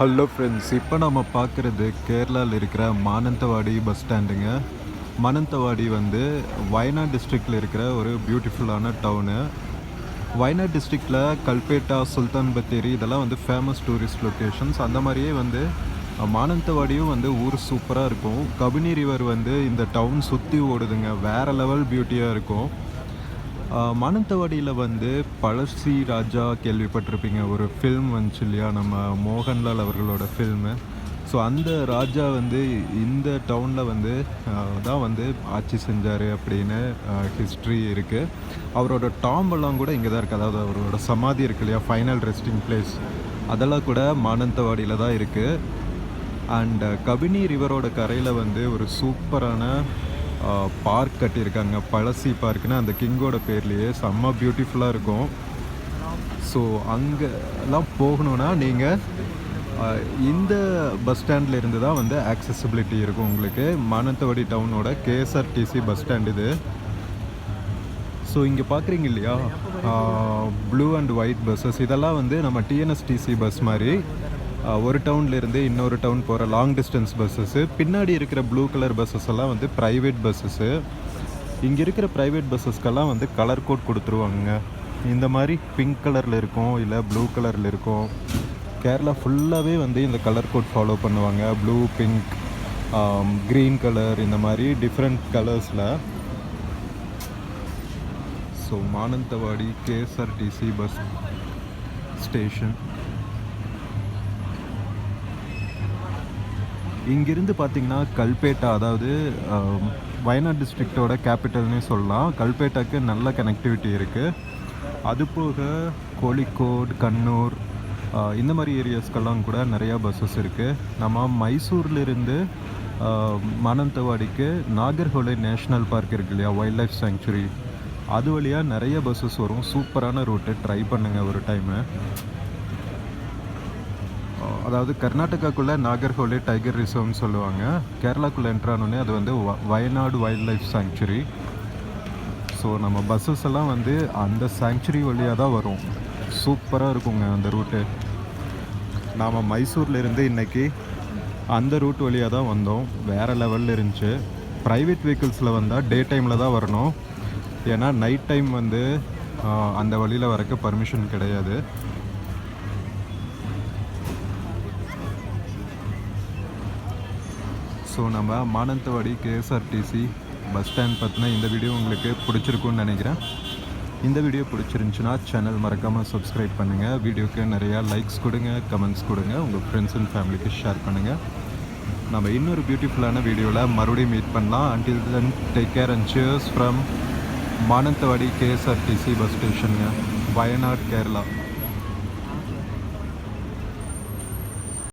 Hello friends, இப்போ நம்ம பார்க்குறது கேரளாவில் இருக்கிற மானந்தவாடி பஸ் ஸ்டாண்டுங்க. மானந்தவாடி வந்து வயநாடு டிஸ்ட்ரிக்டில் இருக்கிற ஒரு பியூட்டிஃபுல்லான டவுனு. வயநாடு டிஸ்ட்ரிக்டில் கல்பேட்டா, சுல்தான் பத்தேரி இதெல்லாம் வந்து ஃபேமஸ் டூரிஸ்ட் லொக்கேஷன்ஸ். அந்த மாதிரியே வந்து மானந்தவாடியும் வந்து ஊர் சூப்பராக இருக்கும். கபினி ரிவர் வந்து இந்த டவுன் சுற்றி ஓடுதுங்க. வேறு லெவல் பியூட்டியாக இருக்கும். மானந்தவாடியில் வந்து பழசி ராஜா கேள்விப்பட்டிருப்பீங்க. ஒரு ஃபில்ம் வந்துச்சு இல்லையா, நம்ம மோகன்லால் அவர்களோட ஃபில்மு. ஸோ அந்த ராஜா வந்து இந்த டவுனில் வந்து தான் வந்து ஆட்சி செஞ்சார் அப்படின்னு ஹிஸ்ட்ரி இருக்குது. அவரோட டாம்பெல்லாம் கூட இங்கே தான் இருக்குது. அதாவது அவரோட சமாதி இருக்கு இல்லையா, ஃபைனல் ரெஸ்டிங் பிளேஸ், அதெல்லாம் கூட மானந்தவாடியில் தான் இருக்குது. அண்ட் கபினி ரிவரோட கரையில் வந்து ஒரு சூப்பரான பார்க் கட்டியிருக்காங்க. பழசி பார்க்குன்னு அந்த கிங்கோட பேர்லேயே செம்ம பியூட்டிஃபுல்லாக இருக்கும். ஸோ அங்கெல்லாம் போகணுன்னா நீங்கள் இந்த பஸ் ஸ்டாண்டில் இருந்து தான் வந்து ஆக்சசிபிலிட்டி இருக்கும் உங்களுக்கு. மானந்தவாடி டவுனோட கேஎஸ்ஆர்டிசி பஸ் ஸ்டாண்ட் இது. ஸோ இங்கே பார்க்குறீங்க இல்லையா, ப்ளூ அண்ட் ஒயிட் பஸ்ஸஸ், இதெல்லாம் வந்து நம்ம டிஎன்எஸ்டிசி பஸ் மாதிரி ஒரு டவுன்லேருந்து இன்னொரு டவுன் போகிற லாங் டிஸ்டன்ஸ் பஸ்ஸஸ்ஸு. பின்னாடி இருக்கிற ப்ளூ கலர் பஸ்ஸஸ் எல்லாம் வந்து ப்ரைவேட் பஸ்ஸஸ்ஸு. இங்கே இருக்கிற ப்ரைவேட் பஸ்ஸஸ்க்கெல்லாம் வந்து கலர் கோட் கொடுத்துருவாங்க. இந்த மாதிரி பிங்க் கலரில் இருக்கும், இல்லை ப்ளூ கலரில் இருக்கும். கேரளா ஃபுல்லாகவே வந்து இந்த கலர் கோட் ஃபாலோ பண்ணுவாங்க. ப்ளூ, பிங்க், க்ரீன் கலர், இந்த மாதிரி டிஃப்ரெண்ட் கலர்ஸில். So Mananthavady KSRTC bus station. இங்கிருந்து பார்த்திங்கன்னா கல்பேட்டா, அதாவது வயநாடு டிஸ்ட்ரிக்டோட கேபிட்டல்னே சொல்லலாம். கல்பேட்டாக்கு நல்ல கனெக்டிவிட்டி இருக்குது. அது போக கோழிக்கோடு, கண்ணூர், இந்த மாதிரி ஏரியாஸ்க்கெல்லாம் கூட நிறையா பஸ்ஸஸ் இருக்குது. நம்ம மைசூர்லேருந்து மானந்தவாடிக்கு நாகர்ஹோலை நேஷ்னல் பார்க் இருக்கு இல்லையா, வைல்ட் லைஃப் சாங்சுரி, அது வழியாக நிறைய பஸ்ஸஸ் வரும். சூப்பரான ரூட்டு, ட்ரை பண்ணுங்கள் ஒரு டைமு. அதாவது கர்நாடகாக்குள்ளே நாகர்ஹோலே டைகர் ரிசர்வ்னு சொல்லுவாங்க. கேரளாக்குள்ளே என்ட்ரானோடனே அது வந்து Wayanad wild life sanctuary. So நம்ம பஸ்ஸஸ் எல்லாம் வந்து அந்த சாங்சுரி வழியாக தான் வரும். சூப்பராக இருக்குங்க அந்த ரூட்டு. நாம் மைசூர்லேருந்து இன்றைக்கி அந்த ரூட் வழியாக தான் வந்தோம். வேறு லெவலில் இருந்துச்சு. ப்ரைவேட் வெஹிக்கிள்ஸில் வந்தால் டே டைமில் தான் வரணும். ஏன்னா நைட் டைம் வந்து அந்த வழியில் வரக்கு பர்மிஷன் கிடையாது. ஸோ நம்ம மானந்தவாடி கேஎஸ்ஆர்டிசி பஸ் ஸ்டாண்ட் பற்றின இந்த வீடியோ உங்களுக்கு பிடிச்சிருக்குன்னு நினைக்கிறேன். இந்த வீடியோ பிடிச்சிருந்துச்சுன்னா சேனல் மறக்காமல் சப்ஸ்கிரைப் பண்ணுங்கள். வீடியோக்கு நிறையா லைக்ஸ் கொடுங்க, கமெண்ட்ஸ் கொடுங்க, உங்கள் ஃப்ரெண்ட்ஸ் அண்ட் ஃபேமிலிக்கு ஷேர் பண்ணுங்கள். நம்ம இன்னொரு பியூட்டிஃபுல்லான வீடியோவில் மறுபடியும் மீட் பண்ணலாம். Until then take care and cheers from Mananthavady KSRTC bus ஸ்டேஷனுங்க, வயநாடு, கேரளா.